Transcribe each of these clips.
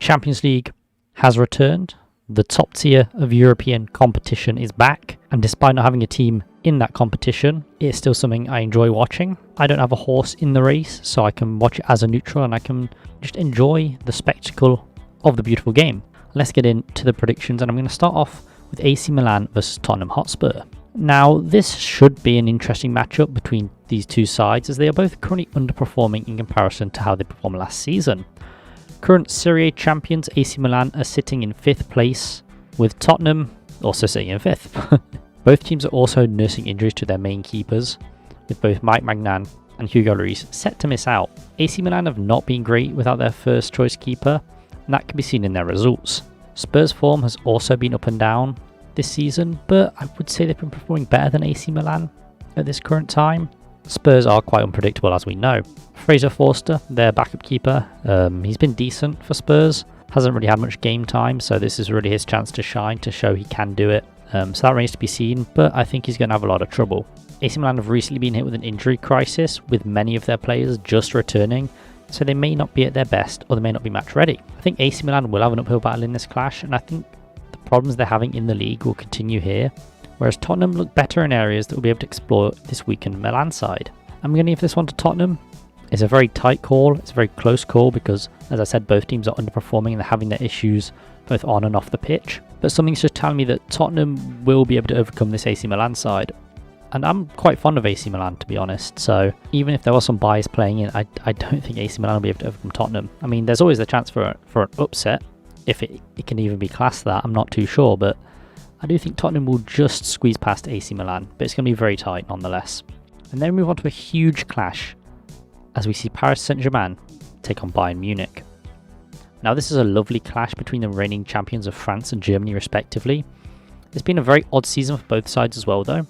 Champions League has returned. The top tier of European competition is back, and despite not having a team in that competition, it's still something I enjoy watching. I don't have a horse in the race, so I can watch it as a neutral and I can just enjoy the spectacle of the beautiful game. Let's get into the predictions, and I'm going to start off with AC Milan versus Tottenham Hotspur. Now, this should be an interesting matchup between these two sides, as they are both currently underperforming in comparison to how they performed last season. Current Serie A champions AC Milan are sitting in 5th place, with Tottenham also sitting in 5th. Both teams are also nursing injuries to their main keepers, with both Mike Magnan and Hugo Lloris set to miss out. AC Milan have not been great without their first choice keeper, and that can be seen in their results. Spurs' form has also been up and down this season, but I would say they've been performing better than AC Milan at this current time. Spurs are quite unpredictable, as we know. Fraser Forster, their backup keeper, he's been decent for Spurs, hasn't really had much game time, so this is really his chance to shine, to show he can do it. So that remains to be seen, but I think he's going to have a lot of trouble. AC Milan have recently been hit with an injury crisis, with many of their players just returning, so they may not be at their best, or they may not be match ready. I think AC Milan will have an uphill battle in this clash, and I think the problems they're having in the league will continue here, whereas Tottenham look better in areas that will be able to explore this weakened Milan side. I'm going to give this one to Tottenham. It's a very tight call, it's a very close call because, as I said, both teams are underperforming and they're having their issues both on and off the pitch. But something's just telling me that Tottenham will be able to overcome this AC Milan side. And I'm quite fond of AC Milan, to be honest, so even if there was some bias playing in, I don't think AC Milan will be able to overcome Tottenham. I mean, there's always the chance for an upset, if it can even be classed that, I'm not too sure, but I do think Tottenham will just squeeze past AC Milan, but it's going to be very tight nonetheless. And then we move on to a huge clash as we see Paris Saint-Germain take on Bayern Munich. Now, this is a lovely clash between the reigning champions of France and Germany respectively. It's been a very odd season for both sides as well though.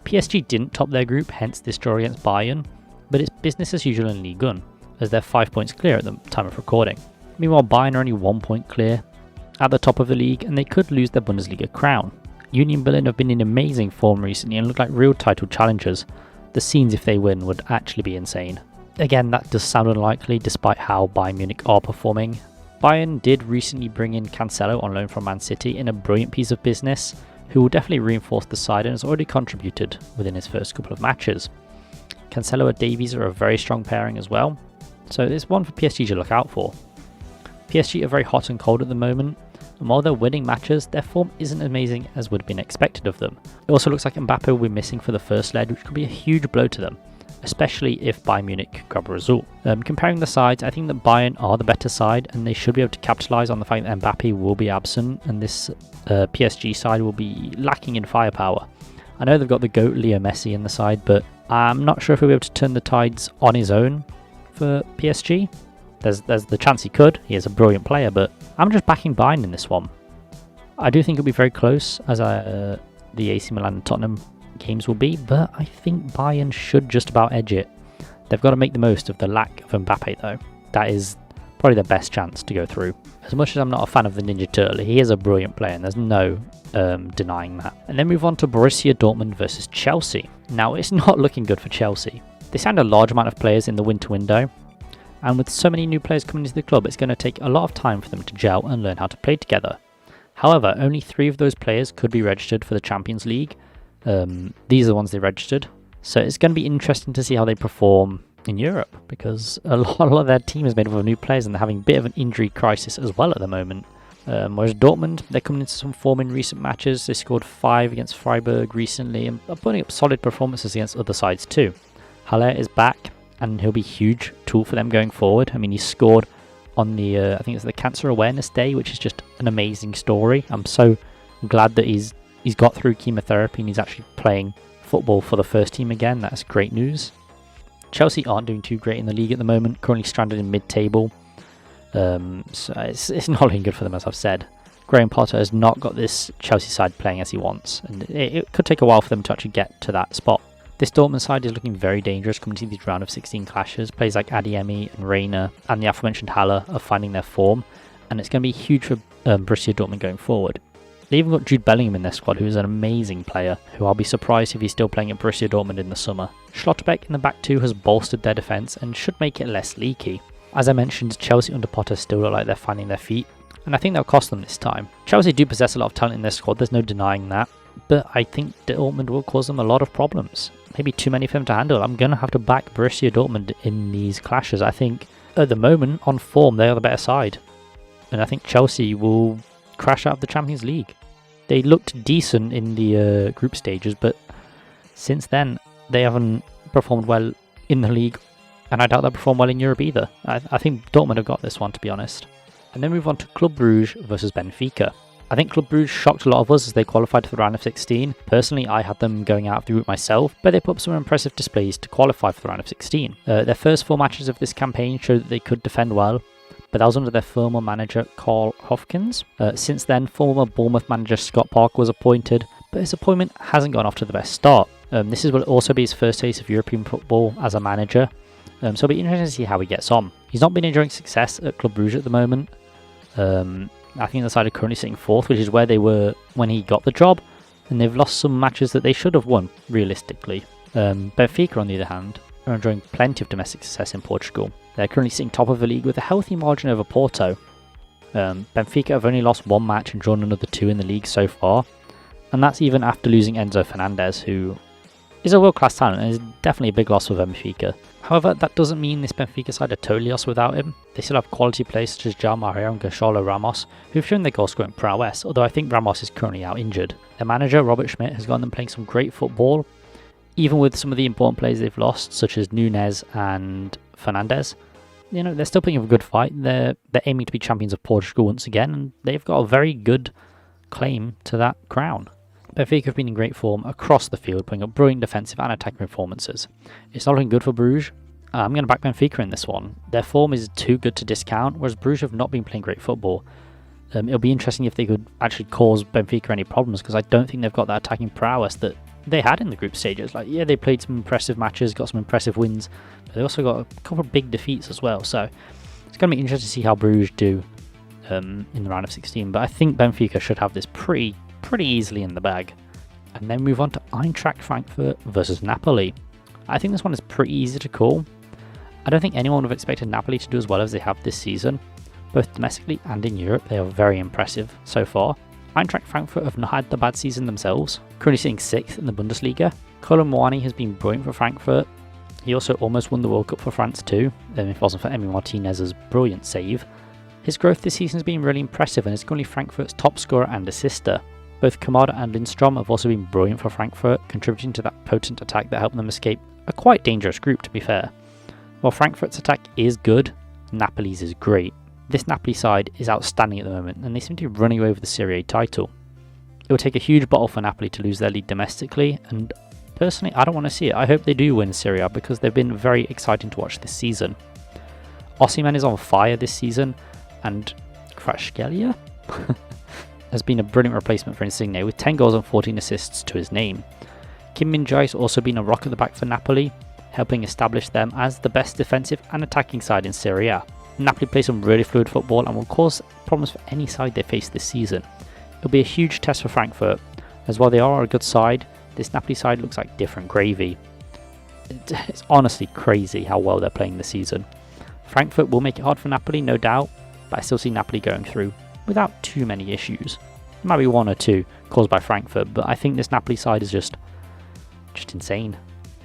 PSG didn't top their group, hence this draw against Bayern, but it's business as usual in Ligue 1, as they're 5 points clear at the time of recording. Meanwhile, Bayern are only 1 point clear at the top of the league, and they could lose their Bundesliga crown. Union Berlin have been in amazing form recently and look like real title challengers. The scenes if they win would actually be insane. Again, that does sound unlikely despite how Bayern Munich are performing. Bayern did recently bring in Cancelo on loan from Man City in a brilliant piece of business, who will definitely reinforce the side and has already contributed within his first couple of matches. Cancelo and Davies are a very strong pairing as well, so it's one for PSG to look out for. PSG are very hot and cold at the moment, and while they're winning matches, their form isn't amazing as would have been expected of them. It also looks like Mbappe will be missing for the first leg, which could be a huge blow to them, especially if Bayern Munich grab a result. Comparing the sides, I think that Bayern are the better side, and they should be able to capitalise on the fact that Mbappe will be absent, and this PSG side will be lacking in firepower. I know they've got the GOAT Leo Messi in the side, but I'm not sure if he'll be able to turn the tides on his own for PSG. There's the chance he could. He is a brilliant player, but I'm just backing Bayern in this one. I do think it'll be very close, as the AC Milan and Tottenham games will be, but I think Bayern should just about edge it. They've got to make the most of the lack of Mbappe though. That is probably their best chance to go through. As much as I'm not a fan of the Ninja Turtle, he is a brilliant player and there's no denying that. And then move on to Borussia Dortmund versus Chelsea. Now, it's not looking good for Chelsea. They signed a large amount of players in the winter window, and with so many new players coming into the club, it's going to take a lot of time for them to gel and learn how to play together. However, only 3 of those players could be registered for the Champions League. These are the ones they registered, so it's going to be interesting to see how they perform in Europe, because a lot of their team is made up of new players and they're having a bit of an injury crisis as well at the moment. Whereas Dortmund, they're coming into some form in recent matches. They scored 5 against Freiburg recently and are putting up solid performances against other sides too. Haller is back and he'll be a huge tool for them going forward. I mean, he scored on the I think it's the Cancer Awareness Day, which is just an amazing story. I'm so glad that he's got through chemotherapy and he's actually playing football for the first team again. That's great news. Chelsea aren't doing too great in the league at the moment, currently stranded in mid-table. So it's not looking good for them, as I've said. Graham Potter has not got this Chelsea side playing as he wants, and it could take a while for them to actually get to that spot. This Dortmund side is looking very dangerous coming to these round of 16 clashes. Players like Adeyemi and Reina and the aforementioned Haller are finding their form, and it's going to be huge for Borussia Dortmund going forward. They even got Jude Bellingham in their squad, who is an amazing player, who I'll be surprised if he's still playing at Borussia Dortmund in the summer. Schlotterbeck in the back two has bolstered their defence and should make it less leaky. As I mentioned, Chelsea under Potter still look like they're finding their feet, and I think that'll cost them this time. Chelsea do possess a lot of talent in their squad, there's no denying that, but I think Dortmund will cause them a lot of problems. Maybe too many for them to handle. I'm going to have to back Borussia Dortmund in these clashes. I think at the moment, on form, they are the better side, and I think Chelsea will crash out of the Champions League. They looked decent in the group stages, but since then, they haven't performed well in the league, and I doubt they'll perform well in Europe either. I think Dortmund have got this one, to be honest. And then move on to Club Brugge versus Benfica. I think Club Brugge shocked a lot of us as they qualified for the round of 16. Personally, I had them going out of the group myself, but they put up some impressive displays to qualify for the round of 16. Their first 4 matches of this campaign showed that they could defend well, but that was under their former manager Carl Hofkins. Since then, former Bournemouth manager Scott Parker was appointed, but his appointment hasn't gone off to the best start. This will also be his first taste of European football as a manager, so it'll be interesting to see how he gets on. He's not been enjoying success at Club Brugge at the moment. I think the side are currently sitting 4th, which is where they were when he got the job, and they've lost some matches that they should have won, realistically. Benfica, on the other hand, are enjoying plenty of domestic success in Portugal. They're currently sitting top of the league with a healthy margin over Porto. Benfica have only lost 1 match and drawn another 2 in the league so far, and that's even after losing Enzo Fernandez, who is a world-class talent and is definitely a big loss for Benfica. However, that doesn't mean this Benfica side are totally lost without him. They still have quality players such as João Mario and Gonçalo Ramos, who've shown their goal-scoring prowess, although I think Ramos is currently out injured. Their manager, Robert Schmidt, has gotten them playing some great football, even with some of the important players they've lost, such as Nunes and Fernandez. You know, they're still putting up a good fight. They're aiming to be champions of Portugal once again, and they've got a very good claim to that crown. Benfica have been in great form across the field, putting up brilliant defensive and attacking performances. It's not looking good for Bruges. I'm going to back Benfica in this one. Their form is too good to discount, whereas Bruges have not been playing great football. It'll be interesting if they could actually cause Benfica any problems, because I don't think they've got that attacking prowess that they had in the group stages. Like, yeah, they played some impressive matches, got some impressive wins, but they also got a couple of big defeats as well. So it's going to be interesting to see how Bruges do in the round of 16. But I think Benfica should have this pretty easily in the bag. And then move on to Eintracht Frankfurt versus Napoli. I think this one is pretty easy to call. I don't think anyone would have expected Napoli to do as well as they have this season. Both domestically and in Europe, they are very impressive so far. Eintracht Frankfurt have not had the bad season themselves, currently sitting 6th in the Bundesliga. Kolo Muani has been brilliant for Frankfurt. He also almost won the World Cup for France too, if it wasn't for Emi Martinez's brilliant save. His growth this season has been really impressive and is currently Frankfurt's top scorer and assister. Both Kamada and Lindstrom have also been brilliant for Frankfurt, contributing to that potent attack that helped them escape a quite dangerous group, to be fair. While Frankfurt's attack is good, Napoli's is great. This Napoli side is outstanding at the moment, and they seem to be running away with the Serie A title. It will take a huge bottle for Napoli to lose their lead domestically, and personally, I don't want to see it. I hope they do win Serie A because they've been very exciting to watch this season. Osimhen is on fire this season, and Kvaratskhelia has been a brilliant replacement for Insigne with 10 goals and 14 assists to his name. Kim Min-jae has also been a rock at the back for Napoli, helping establish them as the best defensive and attacking side in Serie A. Napoli play some really fluid football and will cause problems for any side they face this season. It'll be a huge test for Frankfurt, as while they are a good side, this Napoli side looks like different gravy. It's honestly crazy how well they're playing this season. Frankfurt will make it hard for Napoli, no doubt, but I still see Napoli going through without too many issues. There might be 1 or 2 caused by Frankfurt, but I think this Napoli side is just insane.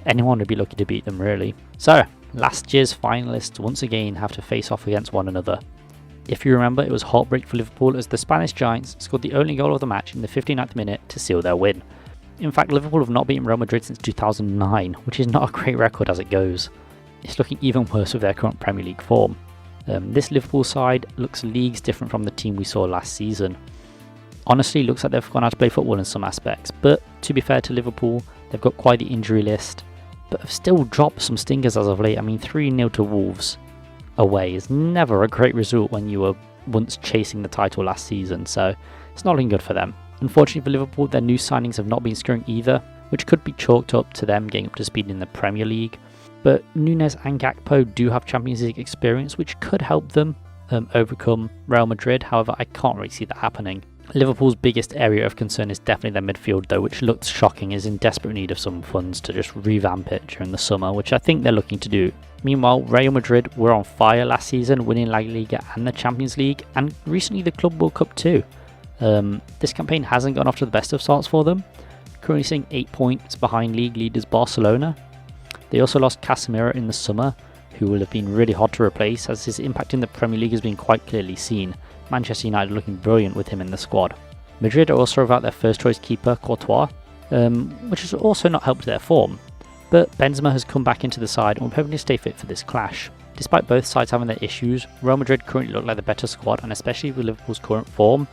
Anyone would be lucky to beat them, really. So, last year's finalists once again have to face off against one another. If you remember, it was heartbreak for Liverpool as the Spanish Giants scored the only goal of the match in the 59th minute to seal their win. In fact, Liverpool have not beaten Real Madrid since 2009, which is not a great record as it goes. It's looking even worse with their current Premier League form. This Liverpool side looks leagues different from the team we saw last season. Honestly, looks like they've gone out to play football in some aspects, but to be fair to Liverpool, they've got quite the injury list, but have still dropped some stingers as of late. I mean, 3-0 to Wolves away is never a great result when you were once chasing the title last season, so it's not looking good for them. Unfortunately for Liverpool, their new signings have not been scoring either, which could be chalked up to them getting up to speed in the Premier League. But Nunes and Gakpo do have Champions League experience, which could help them overcome Real Madrid. However, I can't really see that happening. Liverpool's biggest area of concern is definitely their midfield, though, which looks shocking, is in desperate need of some funds to just revamp it during the summer, which I think they're looking to do Meanwhile, Real Madrid were on fire last season, winning La Liga and the Champions League, and recently the Club World Cup too. This campaign hasn't gone off to the best of starts for them, currently sitting 8 points behind league leaders Barcelona. They also lost Casemiro in the summer, who will have been really hard to replace, as his impact in the Premier League has been quite clearly seen. Manchester United looking brilliant with him in the squad. Madrid are also without their first choice keeper, Courtois, which has also not helped their form. But Benzema has come back into the side and will hopefully stay fit for this clash. Despite both sides having their issues, Real Madrid currently look like the better squad, and especially with Liverpool's current form,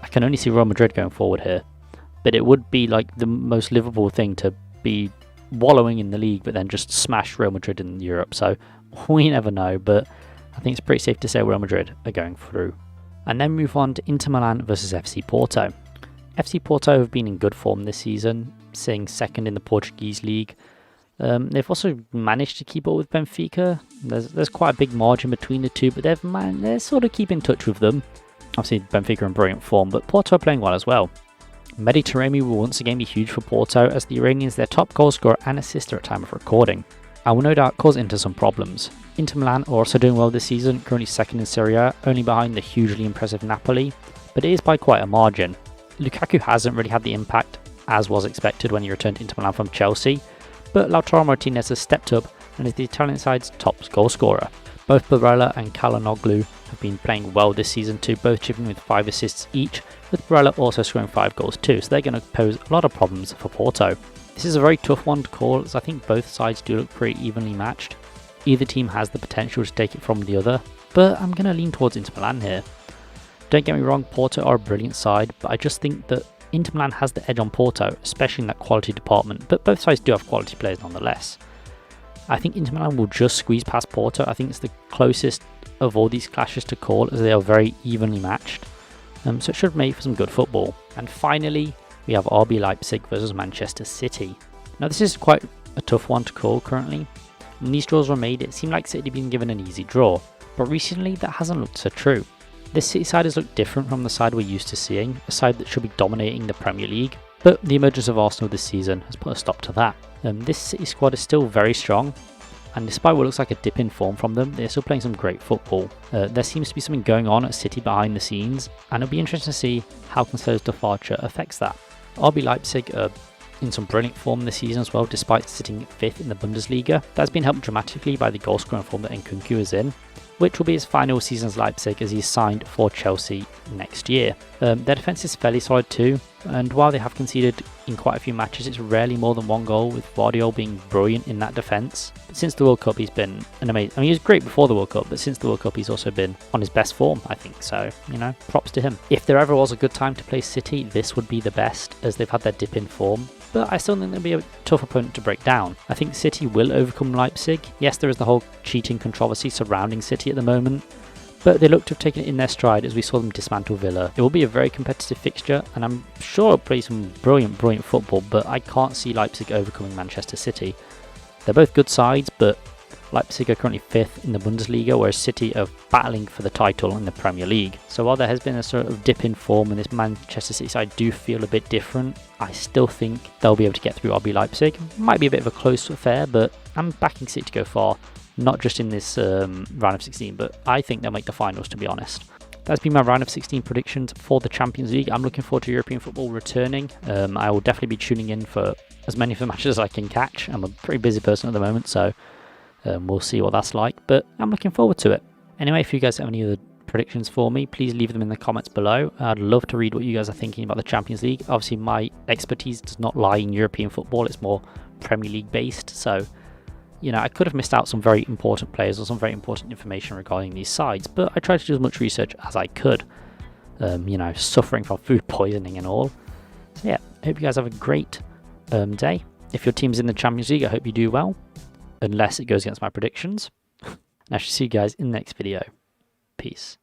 I can only see Real Madrid going forward here. But it would be like the most Liverpool thing to be wallowing in the league but then just smash Real Madrid in Europe, so we never know, but I think it's pretty safe to say Real Madrid are going through. And then move on to Inter Milan versus FC Porto. FC Porto have been in good form this season, sitting second in the Portuguese league. They've also managed to keep up with Benfica. There's quite a big margin between the two, but they're sort of keeping in touch with them. Obviously Benfica are in brilliant form, but Porto are playing well as well. Mehdi Taremi will once again be huge for Porto, as the Iranians their top goal scorer and assister at time of recording. I will no doubt cause Inter some problems. Inter Milan are also doing well this season, currently second in Serie A, only behind the hugely impressive Napoli, but it is by quite a margin. Lukaku hasn't really had the impact as was expected when he returned to Inter Milan from Chelsea, but Lautaro Martinez has stepped up and is the Italian side's top goal scorer. Both Barella and Calhanoglu have been playing well this season too, both chipping with 5 assists each, with Barella also scoring 5 goals too, so they're going to pose a lot of problems for Porto. This is a very tough one to call, as I think both sides do look pretty evenly matched. Either team has the potential to take it from the other, but I'm going to lean towards Inter Milan here. Don't get me wrong, Porto are a brilliant side, but I just think that Inter Milan has the edge on Porto, especially in that quality department, but both sides do have quality players nonetheless. I think Inter Milan will just squeeze past Porto. I think it's the closest of all these clashes to call, as they are very evenly matched, so it should make for some good football. And finally, we have RB Leipzig versus Manchester City. Now this is quite a tough one to call currently. When these draws were made, it seemed like City had been given an easy draw, but recently that hasn't looked so true. This City side has looked different from the side we're used to seeing, a side that should be dominating the Premier League, but the emergence of Arsenal this season has put a stop to that. This City squad is still very strong, and despite what looks like a dip in form from them, they're still playing some great football. There seems to be something going on at City behind the scenes, and it'll be interesting to see how Cancelo's departure affects that. RB Leipzig are in some brilliant form this season as well, despite sitting 5th in the Bundesliga. That's been helped dramatically by the goal scoring form that Nkunku is in, which will be his final season as Leipzig as he's signed for Chelsea next year. Their defence is fairly solid too, and while they have conceded in quite a few matches, it's rarely more than 1 goal, with Guardiola being brilliant in that defence. But since the World Cup, he's been an amazing... I mean, he was great before the World Cup, but since the World Cup, he's also been on his best form, I think. So, props to him. If there ever was a good time to play City, this would be the best, as they've had their dip in form. But I still think they'll be a tough opponent to break down. I think City will overcome Leipzig. Yes, there is the whole cheating controversy surrounding City at the moment, but they look to have taken it in their stride as we saw them dismantle Villa. It will be a very competitive fixture, and I'm sure it'll play some brilliant football, but I can't see Leipzig overcoming Manchester City. They're both good sides, but Leipzig are currently 5th in the Bundesliga, whereas City are battling for the title in the Premier League. So while there has been a sort of dip in form and this Manchester City side do feel a bit different, I still think they'll be able to get through RB Leipzig. Might be a bit of a close affair, but I'm backing City to go far, not just in this round of 16, but I think they'll make the finals, to be honest. That's been my round of 16 predictions for the Champions League. I'm looking forward to European football returning. I will definitely be tuning in for as many of the matches as I can catch. I'm a pretty busy person at the moment, so we'll see what that's like, but I'm looking forward to it. Anyway, if you guys have any other predictions for me, please leave them in the comments below. I'd love to read what you guys are thinking about the Champions League. Obviously, my expertise does not lie in European football, it's more Premier League based, so I could have missed out some very important players or some very important information regarding these sides, but I tried to do as much research as I could, suffering from food poisoning and all. So yeah, I hope you guys have a great day. If your team's in the Champions League, I hope you do well, unless it goes against my predictions. And I shall see you guys in the next video. Peace.